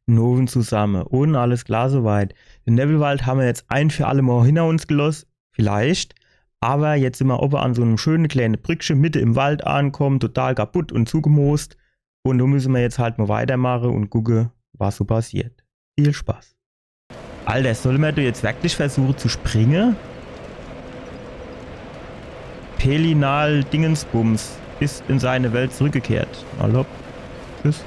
Noven zusammen. Und alles klar soweit. Den Nebelwald haben wir jetzt ein für alle Mal hinter uns gelassen. Vielleicht. Aber jetzt sind wir oben an so einem schönen kleinen Brückchen Mitte im Wald ankommen, total kaputt und zugemoost. Und da müssen wir jetzt halt mal weitermachen und gucken, was so passiert. Viel Spaß. Alter, sollen wir da jetzt wirklich versuchen zu springen? Pelinal Dingensbums ist in seine Welt zurückgekehrt. Hallo. Tschüss.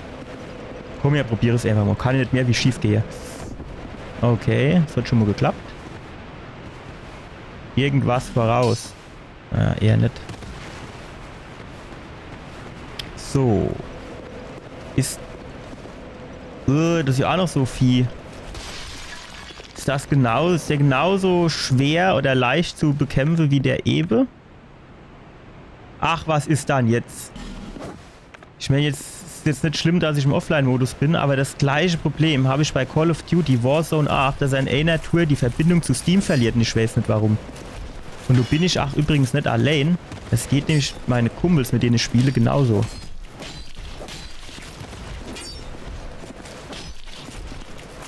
Komm, ja, probiere es einfach mal. Kann ich nicht mehr, wie schief gehe. Okay, das hat schon mal geklappt. Irgendwas voraus. Eher nicht. So. Das ist ja auch noch so Vieh. Ist der genauso schwer oder leicht zu bekämpfen wie der Ewe? Ach, was ist dann jetzt? Ich meine, jetzt ist jetzt nicht schlimm, dass ich im Offline-Modus bin, aber das gleiche Problem habe ich bei Call of Duty Warzone 8, dass in einer Tour die Verbindung zu Steam verliert und ich weiß nicht warum. Und du bin ich auch übrigens nicht allein. Das geht nämlich meine Kumpels, mit denen ich spiele, genauso.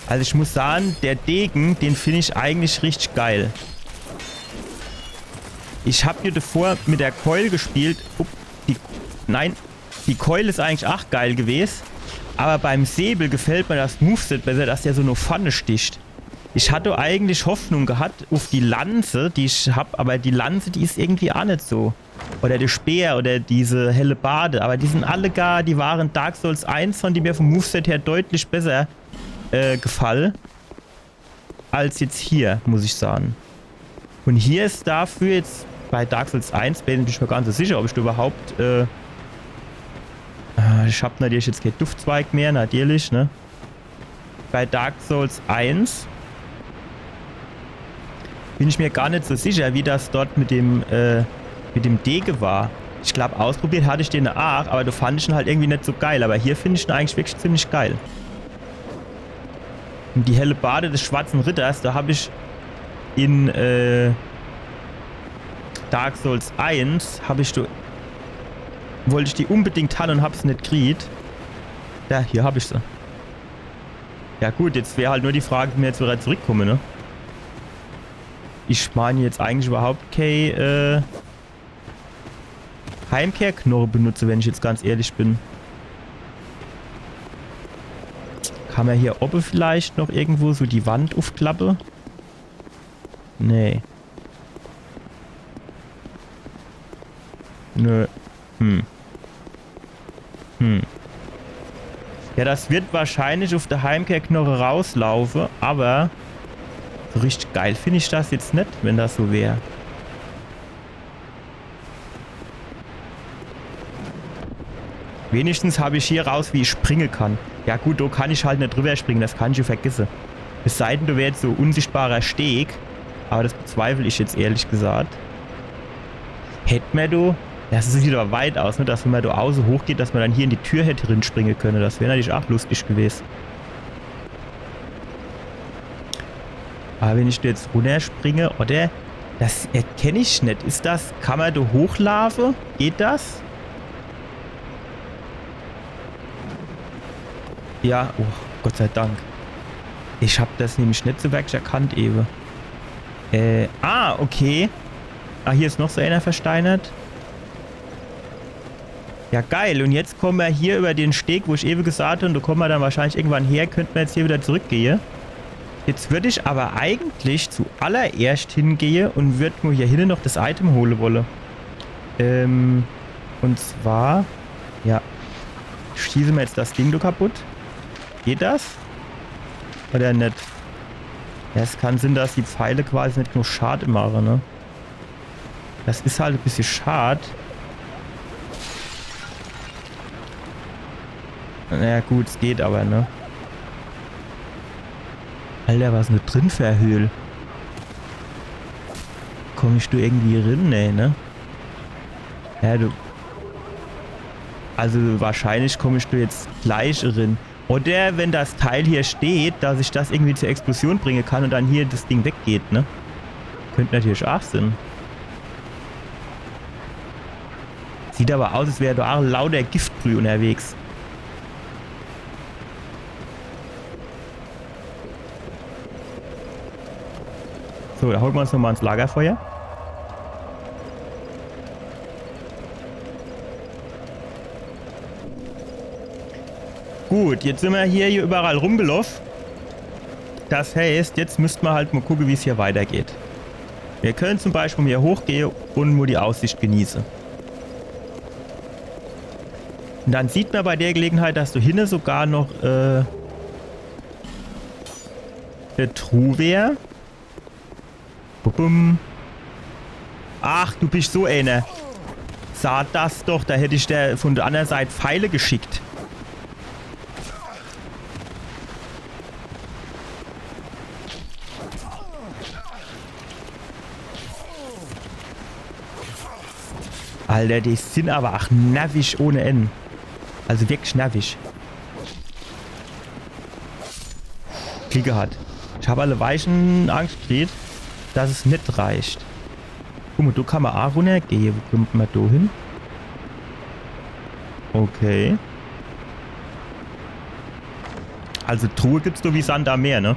Also ich muss sagen, der Degen, den finde ich eigentlich richtig geil. Ich habe hier davor mit der Keule gespielt. Die Keule ist eigentlich auch geil gewesen. Aber beim Säbel gefällt mir das Moveset besser, dass der so eine Pfanne sticht. Ich hatte eigentlich Hoffnung gehabt auf die Lanze, die ich habe, aber die Lanze, die ist irgendwie auch nicht so. Oder der Speer oder diese helle Bade. Aber die sind alle die waren Dark Souls 1 von, die mir vom Moveset her deutlich besser gefallen. Als jetzt hier, muss ich sagen. Und hier ist dafür jetzt bei Dark Souls 1, bin ich mir ganz so sicher, ob ich da überhaupt ich habe natürlich jetzt kein Duftzweig mehr, natürlich, ne? Bei Dark Souls 1 bin ich mir gar nicht so sicher, wie das dort mit dem Dege war. Ich glaube, ausprobiert hatte ich den auch, aber da fand ich ihn halt irgendwie nicht so geil. Aber hier finde ich ihn eigentlich wirklich ziemlich geil. Und die helle Bade des Schwarzen Ritters, da habe ich in Dark Souls 1 wollte ich die unbedingt haben und hab's nicht gekriegt. Ja, hier habe ich sie. Ja gut, jetzt wäre halt nur die Frage, wie wir jetzt wieder zurückkommen, ne? Ich meine jetzt eigentlich überhaupt keine Heimkehrknorre benutze, wenn ich jetzt ganz ehrlich bin. Kann man hier oben vielleicht noch irgendwo so die Wand aufklappen? Nee. Nö. Ja, das wird wahrscheinlich auf der Heimkehrknorre rauslaufen, aber so richtig geil finde ich das jetzt nicht, wenn das so wäre. Wenigstens habe ich hier raus, wie ich springen kann. Ja gut, da kann ich halt nicht drüber springen, das kann ich ja vergessen. Es sei denn, du wärst so unsichtbarer Steg, aber das bezweifle ich jetzt ehrlich gesagt. Hätten wir da... Das sieht aber weit aus, ne? Dass wenn man da außen hochgeht, dass man dann hier in die Tür hätte drin springen können. Das wäre natürlich auch lustig gewesen. Aber wenn ich da jetzt runterspringe, oder? Das erkenne ich nicht. Ist das... Kann man da hochlaufen? Geht das? Ja, oh, Gott sei Dank. Ich habe das nämlich nicht so wirklich erkannt, eben. Okay. Hier ist noch so einer versteinert. Ja, geil. Und jetzt kommen wir hier über den Steg, wo ich eben gesagt habe, und da kommen wir dann wahrscheinlich irgendwann her, könnten wir jetzt hier wieder zurückgehen. Jetzt würde ich aber eigentlich zuallererst hingehen und würde nur hier hinten noch das Item holen wollen. Und zwar, ja, schießen wir jetzt das Ding da kaputt. Geht das? Oder nicht? Ja, es kann Sinn, dass die Pfeile quasi nicht nur Schaden machen, ne? Das ist halt ein bisschen schade. Naja, gut, es geht aber, ne? Alter, was ist denn da drin für ein Höhl? Komm ich da irgendwie rein? Nee, ne? Ja, du... Also wahrscheinlich komme ich da jetzt gleich rein. Oder wenn das Teil hier steht, dass ich das irgendwie zur Explosion bringen kann und dann hier das Ding weggeht, ne? Könnte natürlich auch sein. Sieht aber aus, als wäre da auch lauter Giftbrühe unterwegs. So, da holen wir uns nochmal ins Lagerfeuer. Gut, jetzt sind wir hier überall rumgelaufen. Das heißt, jetzt müssten wir halt mal gucken, wie es hier weitergeht. Wir können zum Beispiel hier hochgehen und nur die Aussicht genießen. Und dann sieht man bei der Gelegenheit, dass du hinten sogar noch eine Truhe wäre. Ach, du bist so einer. Sah das doch, da hätte ich der von der anderen Seite Pfeile geschickt. Alter, die sind aber auch nervig ohne Ende. Also wirklich nervig. Klicke hat. Ich habe alle Weichen Angst gekriegt, dass es nicht reicht. Guck mal, da kann man auch runtergehen. Wo kommt man da hin? Okay. Also Truhe gibt's da wie Sand am Meer, ne?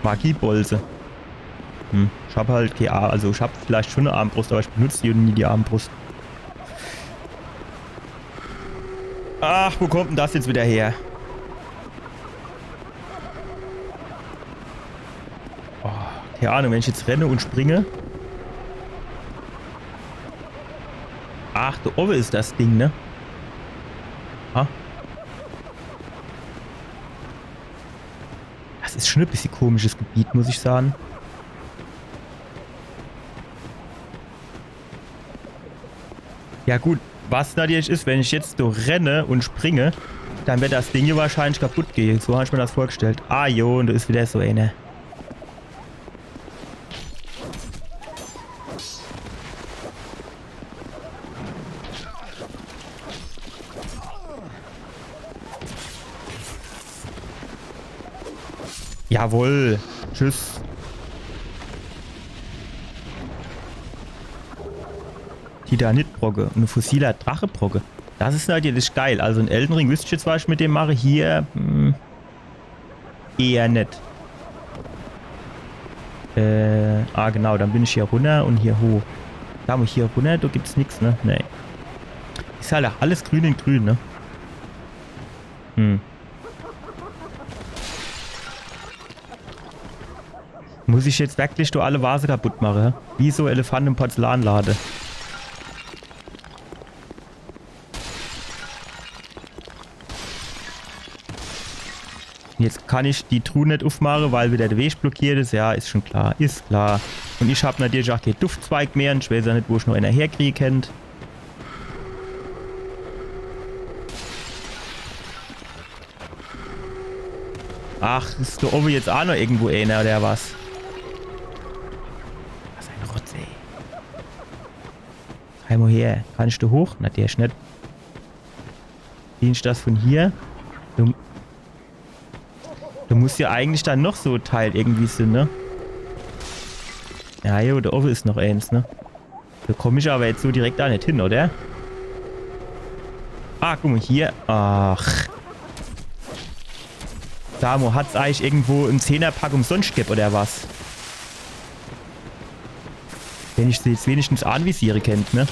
Magiebolze. Ich habe halt keine Armbrust. Also ich habe vielleicht schon eine Armbrust, aber ich benutze die nie die Armbrust. Ach, wo kommt denn das jetzt wieder her? Oh, keine Ahnung, wenn ich jetzt renne und springe. Ach, da oben ist das Ding, ne? Ah. Das ist schon ein bisschen komisches Gebiet, muss ich sagen. Ja gut, was natürlich ist, wenn ich jetzt so renne und springe, dann wird das Ding hier wahrscheinlich kaputt gehen. So habe ich mir das vorgestellt. Ah jo, und da ist wieder so eine. Jawohl. Tschüss. Titanitbrocke. Eine fossiler Drachebrocke. Das ist natürlich geil. Also ein Elden Ring wüsste ich jetzt, was ich mit dem mache. Hier eher nicht. Genau. Dann bin ich hier runter und hier hoch. Da muss ich hier runter. Da gibt's nichts, ne? Nee. Ist halt auch alles grün in grün, ne? Muss ich jetzt wirklich da alle Vase kaputt machen? Wie so Elefant im Porzellanlade. Jetzt kann ich die Truhe nicht aufmachen, weil wieder der Weg blockiert ist. Ja, ist schon klar. Ist klar. Und ich habe natürlich auch keinen Duftzweig mehr. Und ich weiß ja nicht, wo ich noch einer herkriege kennt. Ach, ist da oben jetzt auch noch irgendwo einer oder was? Was ein Rotz, ey. Einmal her. Kann ich da hoch? Na, der ist nicht. Bin ich das von hier? Du musst ja eigentlich dann noch so Teil irgendwie sind, ne? Ja, jo, da oben ist noch eins, ne? Da komme ich aber jetzt so direkt da nicht hin, oder? Ah, guck mal, hier. Ach. Samo, hat's eigentlich irgendwo einen 10er-Pack umsonst gegeben, oder was? Wenn ich sie jetzt wenigstens anvisiere kennt, ne?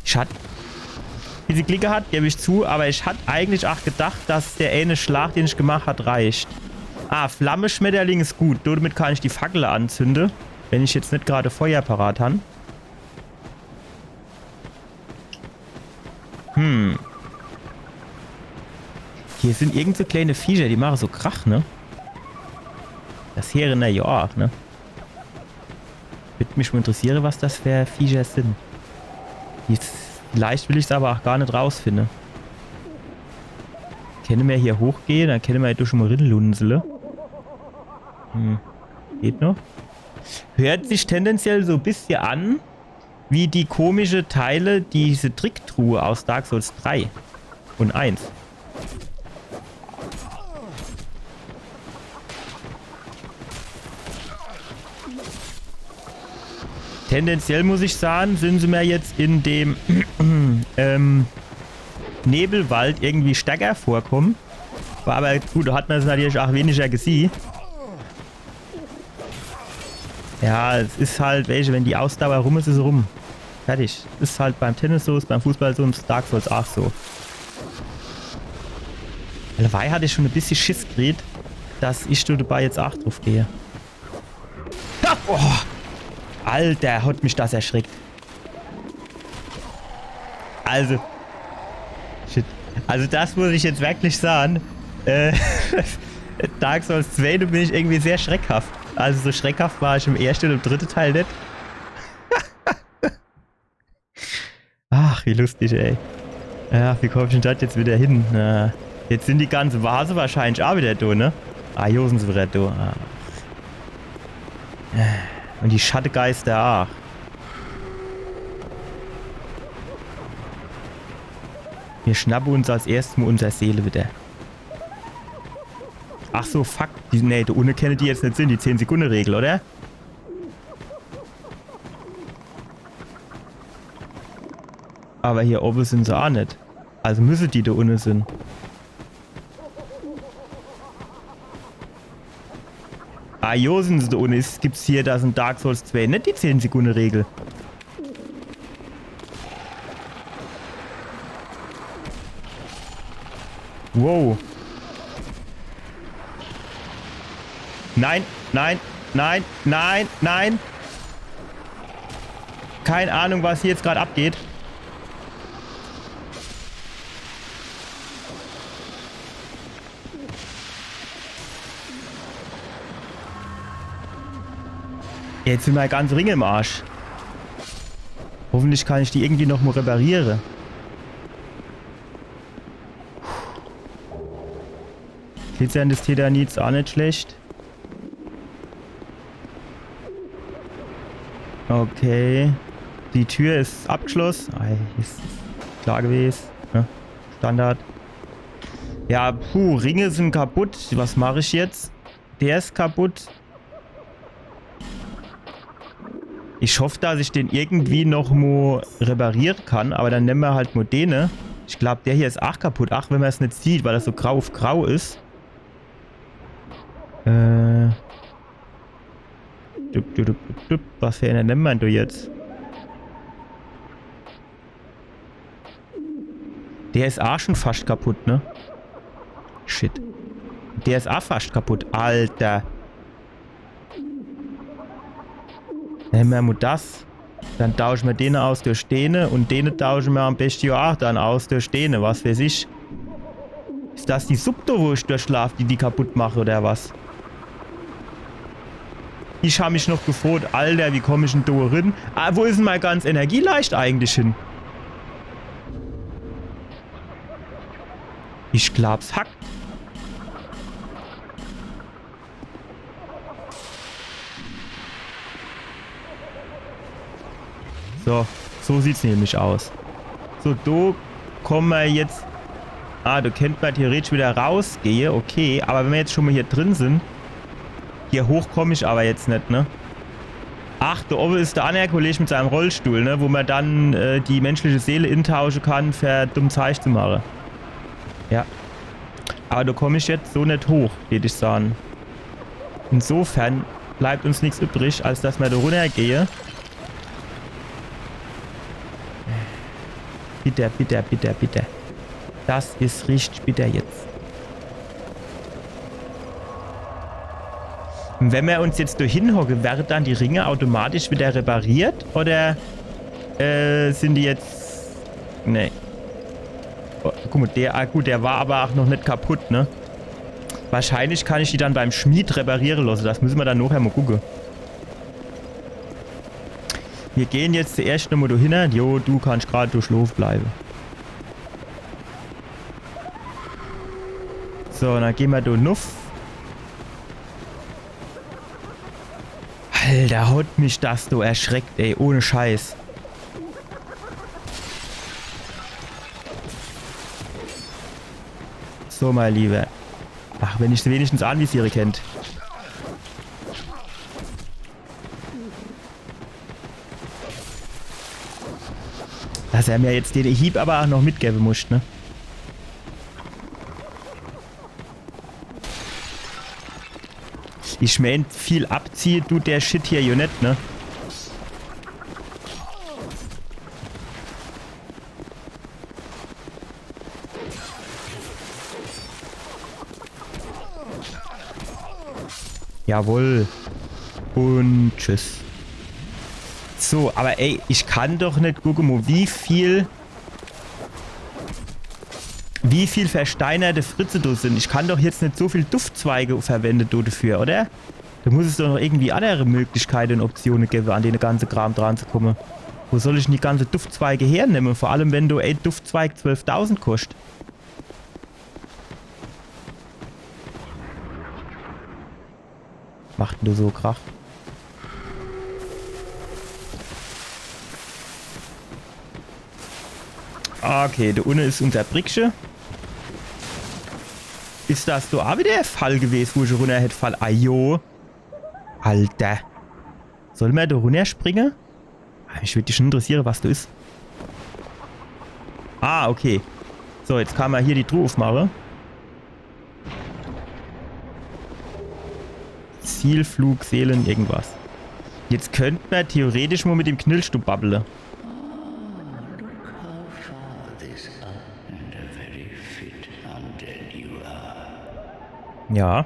Ich hatte diese Klicke hat, gebe ich zu, aber ich hatte eigentlich auch gedacht, dass der eine Schlag, den ich gemacht habe, reicht. Ah, Flammenschmetterling ist gut. Damit kann ich die Fackel anzünden, wenn ich jetzt nicht gerade Feuer parat habe. Hier sind irgend so kleine Viecher, die machen so Krach, ne? Das hier in der Jahr, ne? Würde mich mal interessieren, was das für Viecher sind. Vielleicht will ich es aber auch gar nicht rausfinden. Können wir hier hochgehen, dann können wir durch mal rinlunzeln. Geht noch. Hört sich tendenziell so ein bisschen an, wie die komische Teile, diese Tricktruhe aus Dark Souls 3 und 1. Tendenziell muss ich sagen, sind sie mir jetzt in dem Nebelwald irgendwie stärker vorkommen. Aber gut, da hat man es natürlich auch weniger gesehen. Ja, es ist halt, welche, wenn die Ausdauer rum ist, ist sie rum. Fertig. Ist halt beim Tennis so, ist beim Fußball so und Dark Souls auch so. Dabei hatte ich schon ein bisschen Schiss gekriegt, dass ich dabei jetzt auch drauf gehe. Ja, oh, Alter, hat mich das erschreckt. Also. Shit. Also das muss ich jetzt wirklich sagen. Dark Souls 2, da bin ich irgendwie sehr schreckhaft. Also so schreckhaft war ich im ersten und im dritten Teil nicht. Ach, wie lustig, ey. Ja, wie komme ich denn das jetzt wieder hin? Jetzt sind die ganzen Vase wahrscheinlich auch wieder da, ne? Ah, hier sind sie wieder da. Ah. Und die Schattengeister auch. Wir schnappen uns als erstes mal unsere Seele wieder. Ach so, fuck. Nee, da unten kennen die jetzt nicht Sinn, die 10-Sekunden-Regel, oder? Aber hier oben sind sie auch nicht. Also müssen die da unten sind. Ah, jo sind sie da unten. Gibt's hier, da sind Dark Souls 2 nicht die 10-Sekunden-Regel. Wow. Nein, nein, nein, nein, nein. Keine Ahnung, was hier jetzt gerade abgeht. Jetzt sind meine ganze Ringe im Arsch. Hoffentlich kann ich die irgendwie noch mal reparieren. Glitzern des Titanids auch nicht schlecht. Okay. Die Tür ist abgeschlossen. Ist klar gewesen. Ja, Standard. Ja, puh, Ringe sind kaputt. Was mache ich jetzt? Der ist kaputt. Ich hoffe, dass ich den irgendwie noch mal reparieren kann. Aber dann nehmen wir halt mal den. Ich glaube, der hier ist auch kaputt. Ach, wenn man es nicht sieht, weil das so grau auf grau ist. Was für einen nennen wir denn jetzt? Der ist auch schon fast kaputt, ne? Shit. Der ist auch fast kaputt. Alter. Nehmen wir mal das. Dann tauschen wir den aus durch den und den tauschen wir am besten auch dann aus durch den. Was weiß ich. Ist das die Subto, wo ich durchschlafe, die kaputt mache oder was? Ich habe mich noch gefroht. Alter, wie komme ich denn da rein? Ah, wo ist denn mein ganz Energieleicht eigentlich hin? Ich glaub's hackt. So sieht's nämlich aus. So, da kommen wir jetzt... Ah, da könnte man theoretisch wieder rausgehen. Okay, aber wenn wir jetzt schon mal hier drin sind... Hier hoch komme ich aber jetzt nicht, ne? Ach, da oben ist der andere Kollege mit seinem Rollstuhl, ne? Wo man dann die menschliche Seele intauschen kann, für dumm Zeug zu machen. Ja. Aber da komme ich jetzt so nicht hoch, würde ich sagen. Insofern bleibt uns nichts übrig, als dass wir da runtergehen. Bitte, bitte, bitte, bitte. Das ist richtig bitter jetzt. Und wenn wir uns jetzt da hinhocken, werden dann die Ringe automatisch wieder repariert? Oder sind die jetzt... Nee. Oh, guck mal, gut, der war aber auch noch nicht kaputt, ne? Wahrscheinlich kann ich die dann beim Schmied reparieren lassen. Das müssen wir dann nachher mal gucken. Wir gehen jetzt zuerst nochmal da hin. Jo, du kannst gerade durchschlafen bleiben. So, dann gehen wir da nuff. Alter, hat mich das so erschreckt, ey. Ohne Scheiß. So, mein Lieber. Ach, wenn ich sie wenigstens anvisiere kennt. Dass er mir jetzt den Hieb aber auch noch mitgeben muss, ne? Ich mein, viel abziehen tut der Shit hier ja nicht, ne? Jawohl. Und tschüss. So, aber ey, ich kann doch nicht gucken, wie viel versteinerte Fritze da sind. Ich kann doch jetzt nicht so viel Duftzweige verwenden dafür, oder? Da muss es doch noch irgendwie andere Möglichkeiten und Optionen geben, an den ganzen Kram dran zu kommen. Wo soll ich denn die ganze Duftzweige hernehmen? Vor allem, wenn du ein Duftzweig 12.000 kostet. Macht denn du so Krach? Okay, da unten ist unser Bricksche. Ist das so auch wieder der Fall gewesen, wo ich runter hätte fallen? Ajo. Alter. Soll man da runter springen? Mich würde schon interessieren, was da ist. Ah, okay. So, jetzt kann man hier die Truhe aufmachen. Zielflug, Seelen, irgendwas. Jetzt könnte man theoretisch mal mit dem Knillstub babbeln. Ja.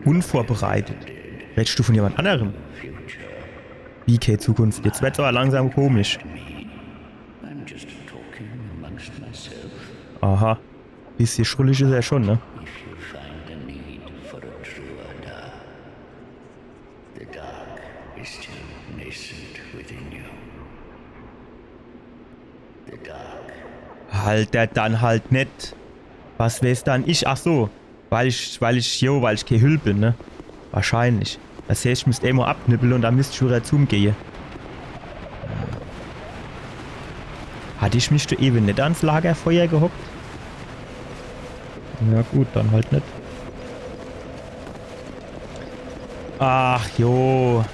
Unvorbereitet. Redest du von jemand anderem? Wie, okay, Zukunft? Jetzt wird's aber langsam komisch. Aha. Bisschen schrullig ist er schon, ne? Alter, dann halt nicht. Was wär's dann? Ach so. Weil ich kein Hüll bin, ne? Wahrscheinlich. Das heißt, ich müsste immer abnippeln und dann müsste ich wieder zum gehen. Hatte ich mich da eben nicht ans Lagerfeuer gehockt? Ja gut, dann halt nicht. Ach jo.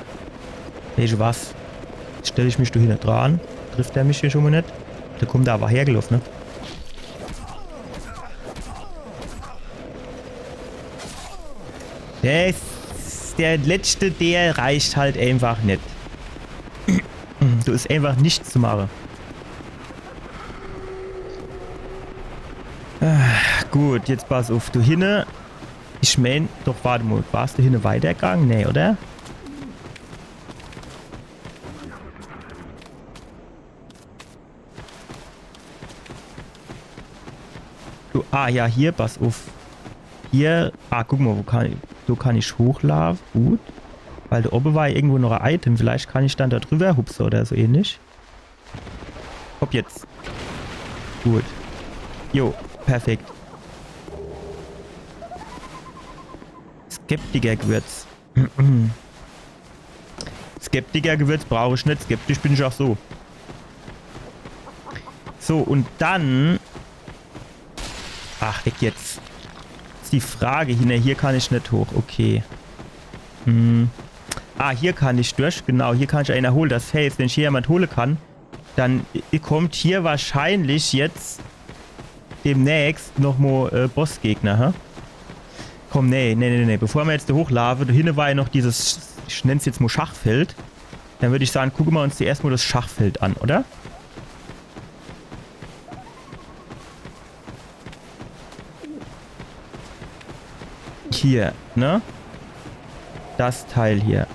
Weißt du was? Jetzt stelle ich mich da hinten dran. Trifft er mich hier schon mal nicht? Da kommt er aber hergelaufen, ne? Der letzte, der reicht halt einfach nicht. Du ist einfach nichts zu machen. Gut, jetzt pass auf, du hinne. Ich mein, doch warte mal, warst du hinne weitergegangen? Nee, oder? Du, ja, hier, pass auf. Hier, guck mal, wo kann ich hochladen. Gut. Weil da oben war irgendwo noch ein Item. Vielleicht kann ich dann da drüber hupsen oder so ähnlich. Hopp jetzt. Gut. Jo, perfekt. Skeptikergewürz. Skeptikergewürz brauche ich nicht. Skeptisch bin ich auch so. So, und dann... Ach, weg jetzt. Ist die Frage. Hier kann ich nicht hoch. Okay. Hier kann ich durch. Genau, hier kann ich einen erholen. Das heißt, wenn ich hier jemand holen kann, dann kommt hier wahrscheinlich jetzt demnächst nochmal Bossgegner, hä? Komm, nee. Bevor wir jetzt da hochlaufen, da hinten war ja noch dieses, ich nenne es jetzt mal Schachfeld. Dann würde ich sagen, gucken wir uns zuerst mal das Schachfeld an, oder? Hier, ne? Das Teil hier.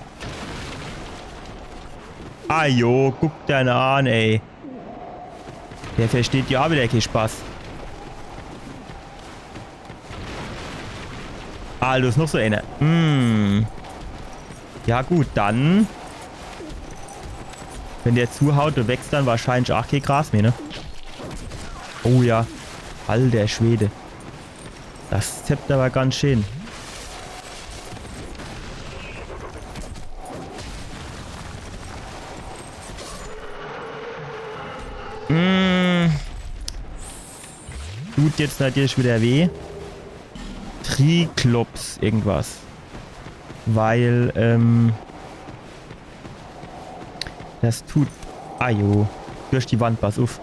Jo, guck deine an, ey. Der versteht ja auch wieder keinen Spaß. Du ist noch so eine. Ja gut, dann... Wenn der zuhaut, du wächst dann wahrscheinlich auch kein Gras mehr, ne? Oh ja. Alter Schwede. Das zeppt aber ganz schön. Tut jetzt natürlich wieder weh. Triklops irgendwas. Weil, das tut... Jo. Durch die Wand, pass auf.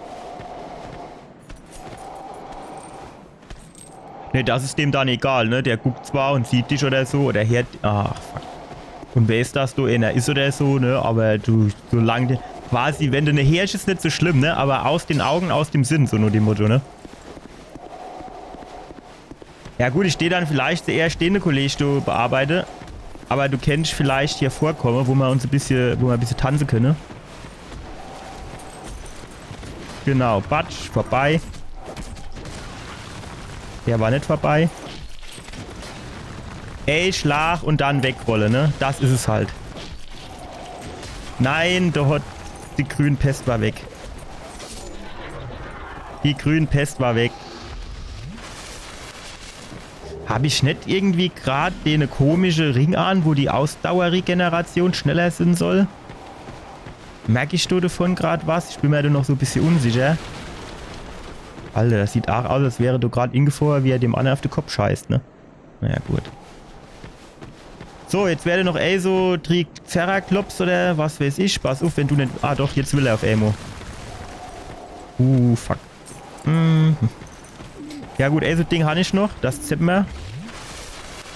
Ne, das ist dem dann egal, ne? Der guckt zwar und sieht dich oder so, oder hört... Ach, fuck. Und wer ist das, du einer ist oder so, ne? Aber du, solange... Quasi, wenn du eine herrschst, ist nicht so schlimm, ne? Aber aus den Augen, aus dem Sinn, so nur dem Motto, ne? Ja gut, ich stehe dann vielleicht eher stehende Kollege, du bearbeite. Aber du kennst vielleicht hier vorkommen, wo wir uns ein bisschen tanzen können. Genau, Batsch, vorbei. Der war nicht vorbei. Ey, Schlag und dann wegrolle, ne? Das ist es halt. Nein, die grüne Pest war weg. Die grüne Pest war weg. Habe ich nicht irgendwie gerade eine komische Ring an, wo die Ausdauerregeneration schneller sein soll? Merke ich da davon gerade was? Ich bin mir da noch so ein bisschen unsicher. Alter, das sieht auch aus, als wäre du gerade ingefroren, wie er dem anderen auf den Kopf scheißt, ne? Naja, gut. So, jetzt werde noch so Triceratops oder was weiß ich. Pass auf, wenn du nicht... Ah doch, jetzt will er auf Amo. Fuck. Ja gut, so Ding habe ich noch. Das zippen wir.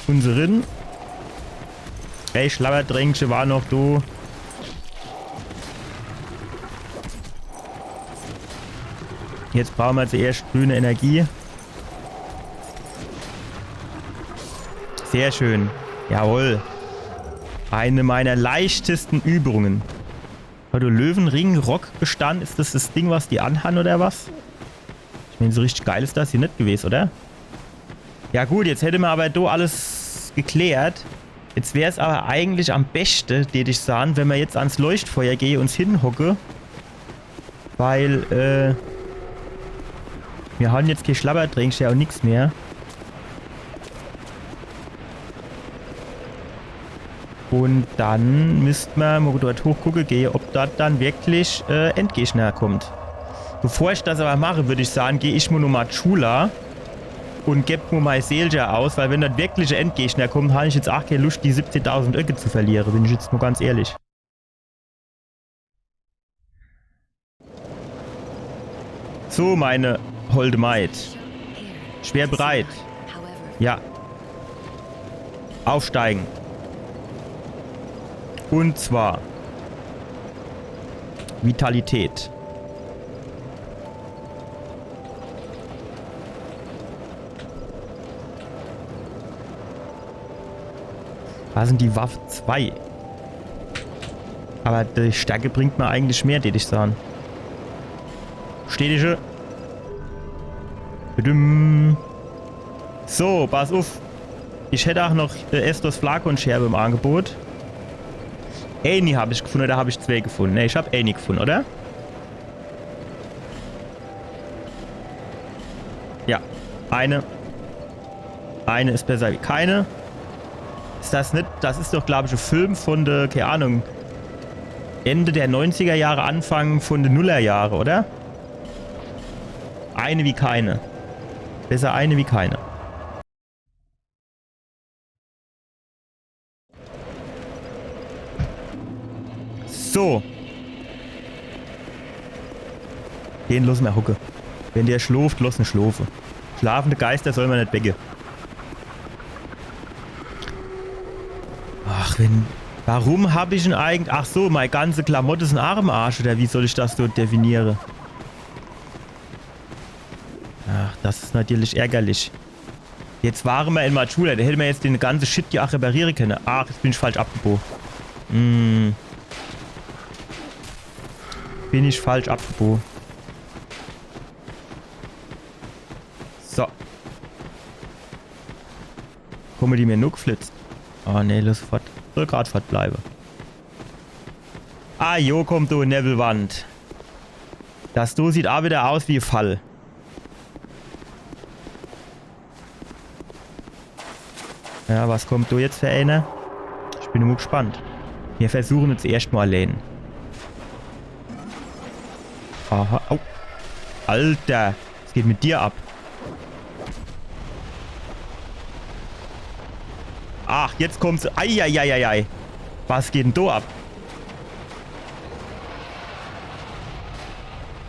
Unseren. Schlabberdrängsche war noch da. Jetzt brauchen wir zuerst grüne Energie. Sehr schön. Jawohl. Eine meiner leichtesten Übungen. Du Löwenring, Rockbestand, ist das Ding, was die anhaben oder was? Ich meine, so richtig geil ist das hier nicht gewesen, oder? Ja gut, jetzt hätte man aber da alles geklärt. Jetzt wäre es aber eigentlich am besten, würde ich sagen, wenn wir jetzt ans Leuchtfeuer gehen und uns hinhocke. Weil, wir haben jetzt kein Schlabberdrängchen und nichts mehr. Und dann müsste man mal dort hochgucken gehen, ob dort dann wirklich Endgegner kommt. Bevor ich das aber mache, würde ich sagen, gehe ich mir nochmal Chula und gebe mir mein Seelja aus, weil wenn dort wirkliche Endgegner kommen, habe ich jetzt auch keine Lust, die 17.000 Öcke zu verlieren, bin ich jetzt nur ganz ehrlich. So, meine holde Maid. Schwer bereit. Ja. Aufsteigen. Und zwar Vitalität. Da sind die Waffe 2. Aber die Stärke bringt mir eigentlich mehr, würde ich sagen. Städtische. So, pass auf. Ich hätte auch noch Estos Flakonscherbe im Angebot. Annie habe ich gefunden, oder habe ich 2 gefunden? Ne, ich habe Annie gefunden, oder? Ja, eine. Eine ist besser wie keine. Ist das nicht? Das ist doch, glaube ich, ein Film von der, keine Ahnung, Ende der 90er Jahre, Anfang von den Nullerjahre, oder? Eine wie keine. Besser eine wie keine. So. Den los mal hucke. Wenn der schläft, los ne Schlofe. Schlafende Geister soll man nicht wecken. Ach, warum habe ich ihn eigentlich... Ach so, meine ganze Klamotte ist ein Armarsch, oder wie soll ich das so definieren? Ach, das ist natürlich ärgerlich. Jetzt waren wir in Machula, da hätte man jetzt den ganzen Shit hier auch reparieren können. Ach, jetzt bin ich falsch abgebogen. Bin ich falsch abgebogen. So. Kommen die mir nur geflitzt? Oh ne, los fort. Soll grad fortbleiben. Ah, jo, kommt du, Nebelwand. Das du sieht auch wieder aus wie Fall. Ja, was kommt du jetzt für eine? Ich bin immer gespannt. Wir versuchen jetzt erstmal allein. Aha, au. Alter, was geht mit dir ab? Ach, jetzt kommt's. Eieieiei. Was geht denn da ab?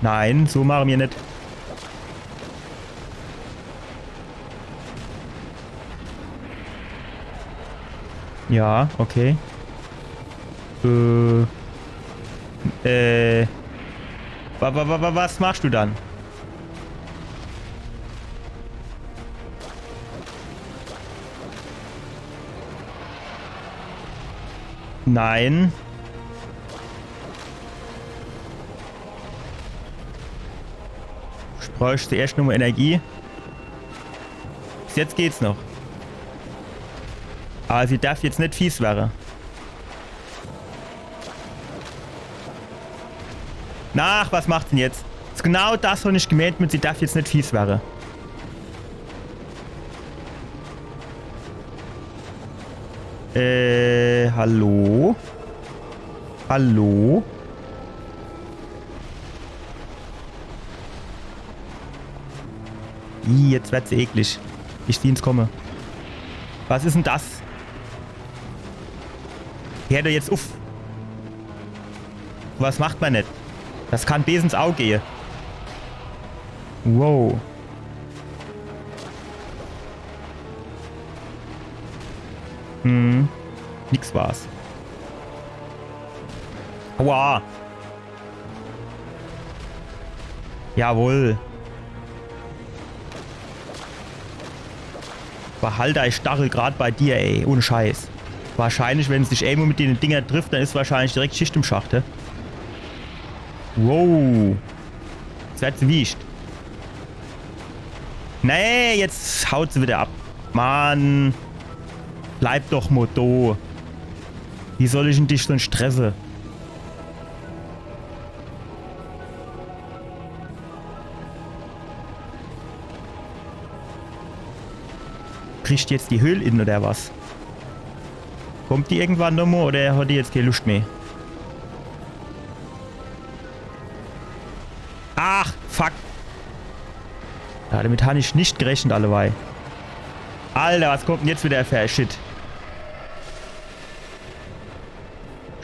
Nein, so machen wir nicht. Ja, okay. Was machst du dann? Nein. Ich bräuchte erst nur Energie. Bis jetzt geht's noch. Aber sie darf jetzt nicht fies werden. Nach, was macht denn jetzt? Das ist genau das, was ich gemeint mit, sie darf jetzt nicht fies werden. Hallo? Hallo? Ih, jetzt wird's eklig. Ich sehe ins Komme. Was ist denn das? Hör doch jetzt auf. Was macht man nicht? Das kann bis ins Auge gehen. Wow. Nix war's. Aua. Jawohl. Behalte ein Stachel gerade bei dir, ey. Ohne Scheiß. Wahrscheinlich, wenn es dich irgendwo mit den Dinger trifft, dann ist wahrscheinlich direkt Schicht im Schacht, he? Wow. Jetzt wird sie wischt. Nee, jetzt haut sie wieder ab. Mann. Bleib doch Motto. Wie soll ich denn dich so stressen? Kriegt jetzt die Höhle in oder was? Kommt die irgendwann nochmal oder hat die jetzt keine Lust mehr? Ach, fuck. Ja, damit habe ich nicht gerechnet, alleweil. Alter, was kommt denn jetzt wieder für Shit?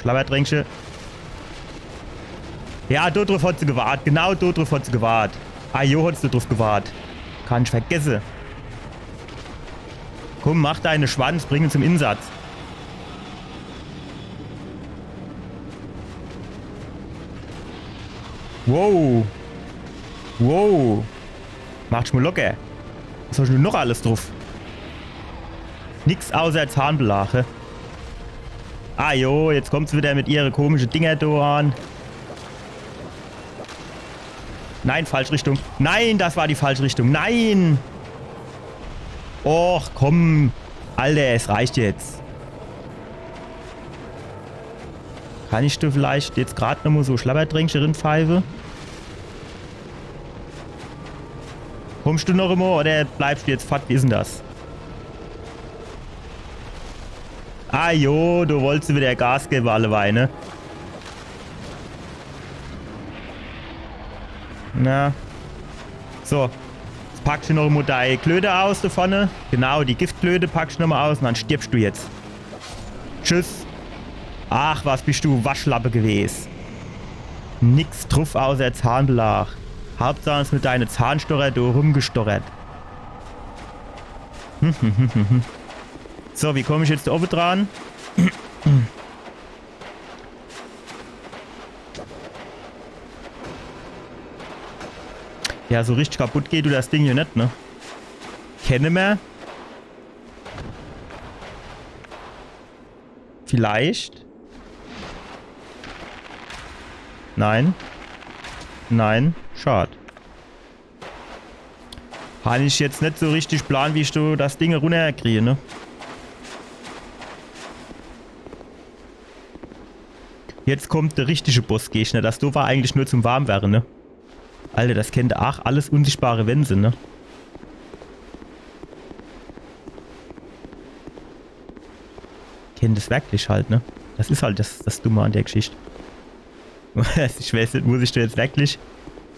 Schlabbertränkchen. Ja, dort drauf hat sie gewartet. Genau dort drauf hat sie gewartet. Ah, jo, hat sie drauf gewartet. Kann ich vergessen. Komm, mach deine Schwanz, bring ihn zum Insatz. Wow. Wow. Macht's mal locker. Was hast du noch alles drauf? Nix außer Zahnbelache. Ah jo, jetzt kommt sie wieder mit ihren komischen Dinger da an. Nein, falsche Richtung. Nein, das war die falsche Richtung. Nein! Och, komm. Alter, es reicht jetzt. Kann ich da vielleicht jetzt gerade nochmal so Schlabbertränkchen reinpfeifen? Kommst du noch immer oder bleibst du jetzt fett? Wie ist denn das? Ah jo, du wolltest wieder Gas geben, alleweil, ne? Na. So. Jetzt packst du noch mal deine Klöte aus da vorne. Genau, die Giftklöte packst du noch mal aus und dann stirbst du jetzt. Tschüss. Ach, was bist du Waschlappe gewesen. Nix drauf außer Zahnbelag. Hauptsache ist mit deinen Zahnstocher da rumgestochert. So, wie komme ich jetzt da oben dran? Ja, so richtig kaputt geht du das Ding hier nicht, ne? Kenne mehr. Vielleicht. Nein. Nein. Schade. Habe ich jetzt nicht so richtig plan, wie ich so das Ding runterkriege, ne? Jetzt kommt der richtige Bossgegner. Das war eigentlich nur zum Warmwerden, ne? Alter, das kennt auch alles unsichtbare Wände, ne? Kennt es wirklich halt, ne? Das ist halt das Dumme an der Geschichte. Ich weiß nicht, muss ich da jetzt wirklich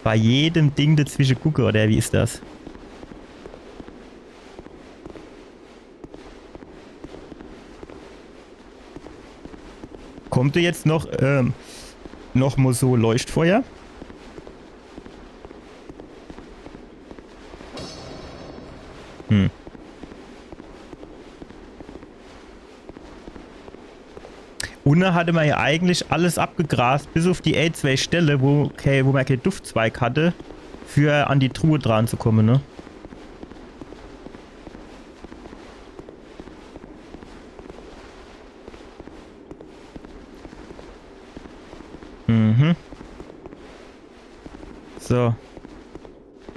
bei jedem Ding dazwischen gucken, oder wie ist das? Kommt da jetzt noch mal so Leuchtfeuer? Unten hatte man ja eigentlich alles abgegrast, bis auf die A2 Stelle, wo man keinen Duftzweig hatte, für an die Truhe dran zu kommen, ne? Mhm. So.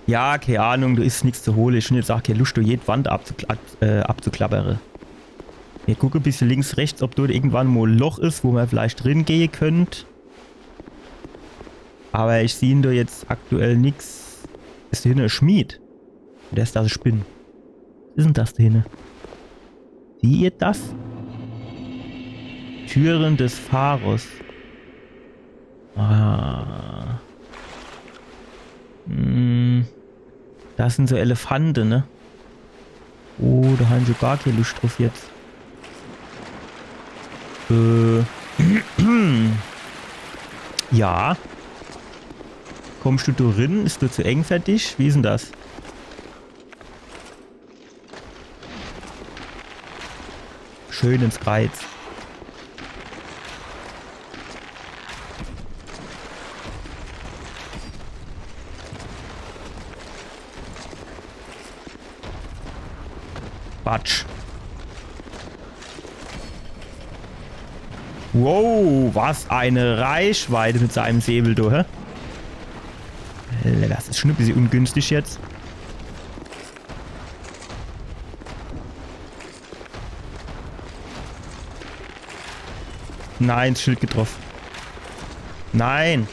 Ja, keine Ahnung, da ist nichts zu holen. Ich habe jetzt auch keine Lust, jede Wand abzuklappern. Wir gucken ein bisschen links, rechts, ob dort irgendwann mal ein Loch ist, wo man vielleicht drin gehen könnte. Aber ich sehe da jetzt aktuell nichts. Ist da hinten ein Schmied? Oder ist das ein Spinn? Was ist denn das da hinten? Seht ihr das? Türen des Fahrers. Ah. Das sind so Elefanten, ne? Oh, da haben sie gar keine Lust drauf jetzt. Ja. Kommst du da rein? Ist du zu eng für dich? Wie ist denn das? Schön ins Kreuz. Quatsch. Wow, was eine Reichweite mit seinem Säbel, du, hä? Das ist schon ein bisschen ungünstig jetzt. Nein, das Schild getroffen. Nein.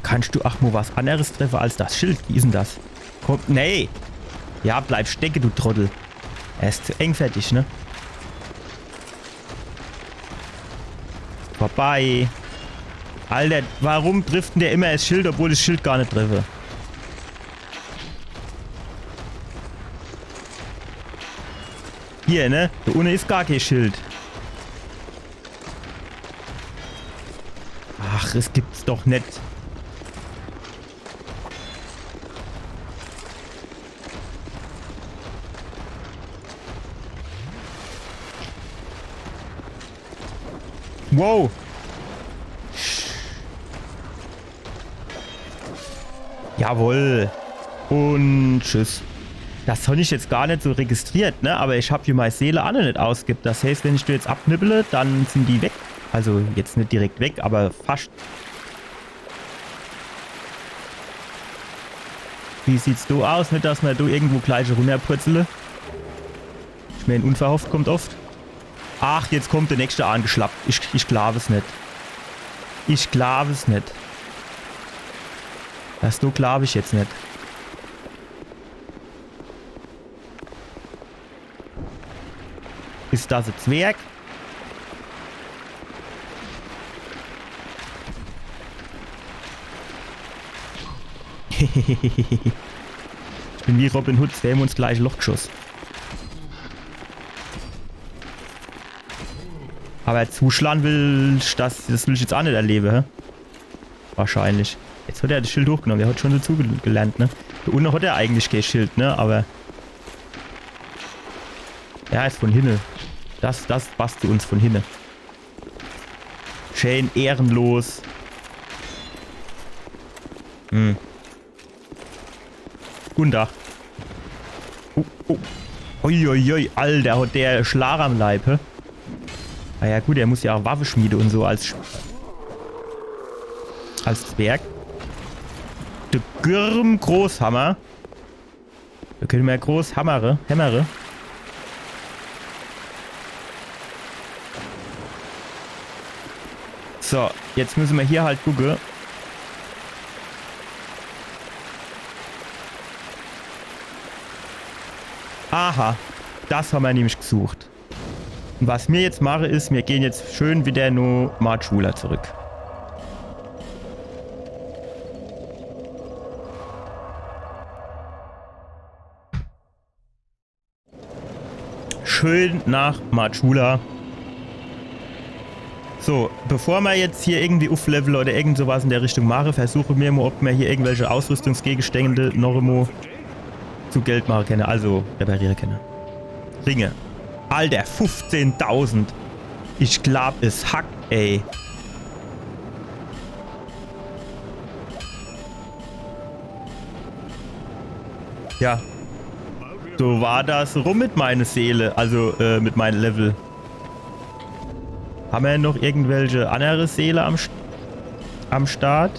Kannst du ach mal was anderes treffen als das Schild? Wie ist denn das? Komm, nee. Ja, bleib stecken, du Trottel. Er ist zu eng fertig, ne? Vorbei. Alter, warum trifft denn der immer das Schild, obwohl das Schild gar nicht treffe? Hier, ne? Da unten ist gar kein Schild. Ach, es gibt's doch nicht. Wow. Jawohl. Und tschüss. Das habe ich jetzt gar nicht so registriert, ne? Aber ich habe hier meine Seele auch noch nicht ausgibt. Das heißt, wenn ich die jetzt abnibbele, dann sind die weg. Also jetzt nicht direkt weg, aber fast. Wie sieht's du aus? Nicht, dass man du irgendwo gleich runterpurzele? Ich meine, unverhofft kommt oft. Ach, jetzt kommt der nächste angeschlappt. Ich glaube es nicht. Ich glaube es nicht. Das du glaube ich jetzt nicht. Ist das ein Zwerg? Ich bin wie Robin Hood, wir haben uns gleich Loch geschossen. Aber zuschlagen will ich das will ich jetzt auch nicht erleben, hä? Wahrscheinlich. Jetzt hat er das Schild hochgenommen, der hat schon dazu gelernt, ne? Da unten hat er eigentlich kein Schild, ne? Aber... Ja, ist von hinten. Das passt zu uns von hinten. Schön ehrenlos. Guten Tag. Oh. Uiuiui, Alter, hat der Schlag am Leib, hä? Na ja gut, er muss ja auch Waffe schmieden und so als Zwerg. Der Gürm Großhammer. Da können wir ja groß hämmere. So, jetzt müssen wir hier halt gucken. Aha, das haben wir nämlich gesucht. Und was wir jetzt machen ist, wir gehen jetzt schön wieder nur Marchula zurück. Schön nach Marchula. So, bevor wir jetzt hier irgendwie aufleveln oder irgend sowas in der Richtung machen, versuchen wir mal, ob wir hier irgendwelche Ausrüstungsgegenstände noch einmal zu Geld machen können, also reparieren können. Ringe. Alter, 15.000. Ich glaub, es hackt, ey. Ja. So war das rum mit meiner Seele. Also, mit meinem Level. Haben wir noch irgendwelche andere Seele am Start?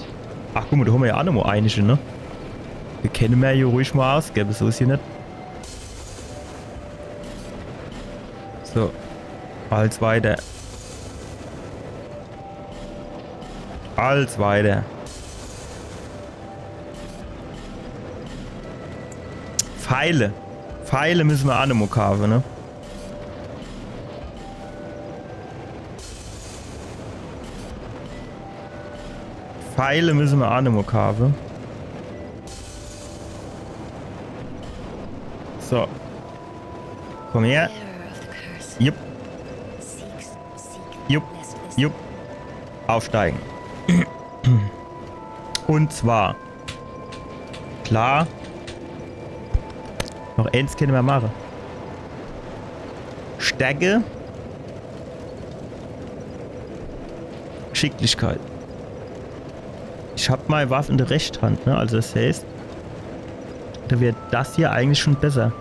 Ach, guck mal, da haben wir ja auch noch mal einige, ne? Wir können wir hier ruhig mal ausgeben, so ist hier nicht. So. Als weiter. Als weiter. Pfeile. Pfeile müssen wir auch noch mal kaufen, ne? Pfeile müssen wir auch noch mal kaufen. So. Komm her. Jupp. Jupp. Jupp. Aufsteigen. Und zwar. Klar. Noch eins können wir machen. Stärke. Geschicklichkeit. Ich habe meine Waffe in der Rechthand, ne? Also das heißt, da wird das hier eigentlich schon besser.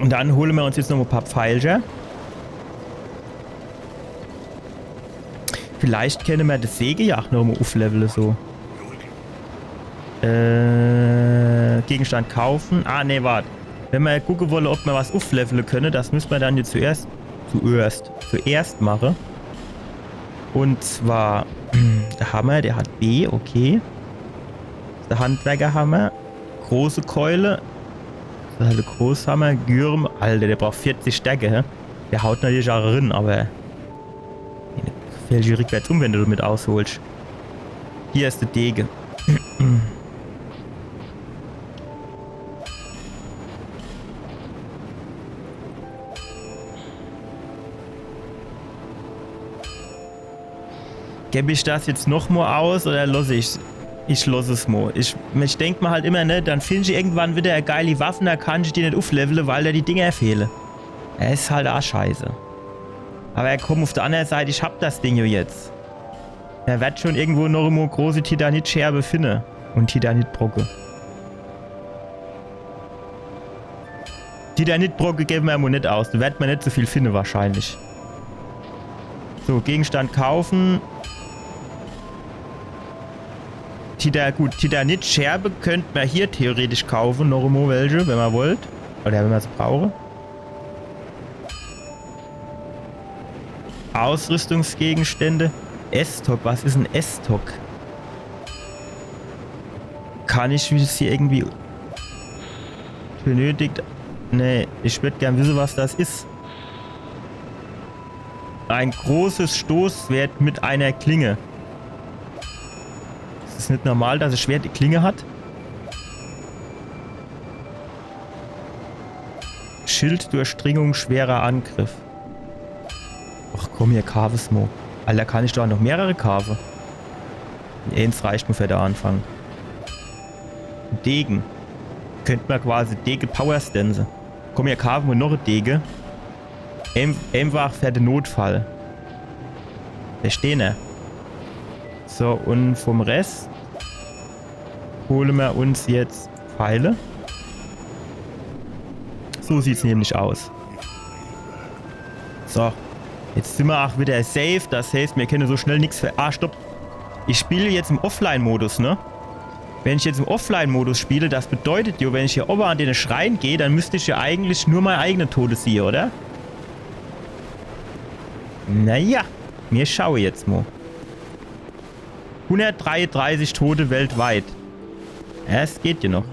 Und dann holen wir uns jetzt noch ein paar Pfeilchen. Vielleicht können wir das Sägejagd noch mal aufleveln so. Gegenstand kaufen. Ah, ne, warte. Wenn wir gucken wollen, ob wir was aufleveln können, das müssen wir dann jetzt zuerst machen. Und zwar der Hammer, der hat B, okay. Der Handwerkerhammer, große Keule, das ist der Großhammer, Gürm, Alter, der braucht 40 Stärke, hä? Der haut natürlich auch rein, aber fällt dir rückwärts um, wenn du damit ausholst. Hier ist der Degen. Gebe ich das jetzt noch mal aus oder lasse ich? Ich lasse es mal. Ich denke mir halt immer, ne, dann finde ich irgendwann wieder eine geile Waffe, da kann ich die nicht aufleveln, weil da die Dinger fehlen. Er ist halt auch scheiße. Aber komm, auf der anderen Seite, ich hab das Ding ja jetzt. Er wird schon irgendwo noch eine große Titanitscherbe finden. Und Titanitbrocke. Titanitbrocke geben wir mal nicht aus. Da wird man nicht so viel finden wahrscheinlich. So, Gegenstand kaufen. Titanitscherbe könnte man hier theoretisch kaufen. Noch immer welche, wenn man wollt. Oder wenn man es braucht. Ausrüstungsgegenstände. S-Tock, was ist ein S-Tock? Kann ich das hier irgendwie benötigt? Nee, ich würde gern wissen, was das ist. Ein großes Stoßschwert mit einer Klinge. Ist es nicht normal, dass ein Schwert die Klinge hat? Schilddurchdringung, schwerer Angriff. Ach komm, hier Carvesmo. Alter, kann ich doch noch mehrere Carve. Eins reicht nur für den Anfang. Degen. Könnte man quasi Degen Power Stance. Komm, hier Carve wir noch eine Degen. Einfach für den Notfall. Verstehen wir. So, und vom Rest holen wir uns jetzt Pfeile. So sieht es nämlich aus. So. Jetzt sind wir auch wieder safe. Das heißt, wir können so schnell nichts für... Ah, stopp. Ich spiele jetzt im Offline-Modus, ne? Wenn ich jetzt im Offline-Modus spiele, das bedeutet ja, wenn ich hier oben an den Schrein gehe, dann müsste ich ja eigentlich nur meine eigene Tote sehen, oder? Naja, wir schauen jetzt mal. 133 Tote weltweit. Ja, es geht ja noch.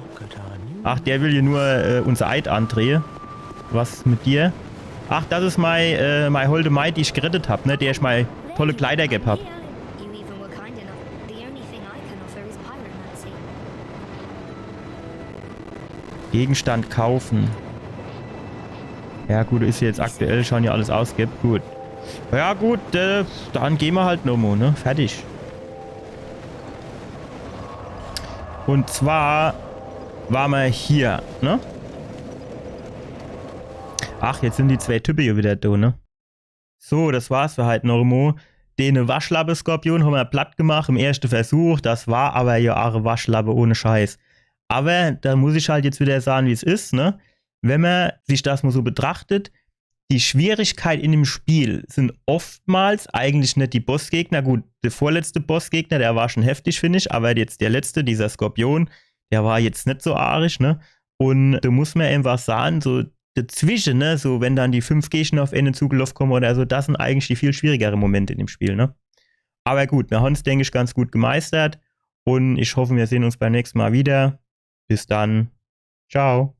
Ach, der will hier nur unser Eid andrehen. Was mit dir? Ach, das ist mein holde Maid, die ich gerettet habe, ne? Der ich mal tolle Kleider gegeben habe. Gegenstand kaufen. Ja gut, ist jetzt aktuell schon ja alles ausgibt. Gut. Ja gut, dann gehen wir halt nochmal, ne? Fertig. Und zwar waren wir hier, ne? Ach, jetzt sind die 2 Typen hier wieder da, ne? So, das war's für heute noch mal. Den Waschlappe-Skorpion haben wir platt gemacht im ersten Versuch. Das war aber ja auch Waschlappe ohne Scheiß. Aber da muss ich halt jetzt wieder sagen, wie es ist, ne? Wenn man sich das mal so betrachtet, die Schwierigkeit in dem Spiel sind oftmals eigentlich nicht die Bossgegner. Gut, der vorletzte Bossgegner, der war schon heftig, finde ich. Aber jetzt der letzte, dieser Skorpion, der war jetzt nicht so arisch, ne? Und da muss man einfach sagen, so dazwischen, ne, so wenn dann die 5 Gegner auf Ende zugelaufen kommen oder so, das sind eigentlich die viel schwierigeren Momente in dem Spiel, ne? Aber gut, wir haben es, denke ich, ganz gut gemeistert und ich hoffe, wir sehen uns beim nächsten Mal wieder. Bis dann. Ciao.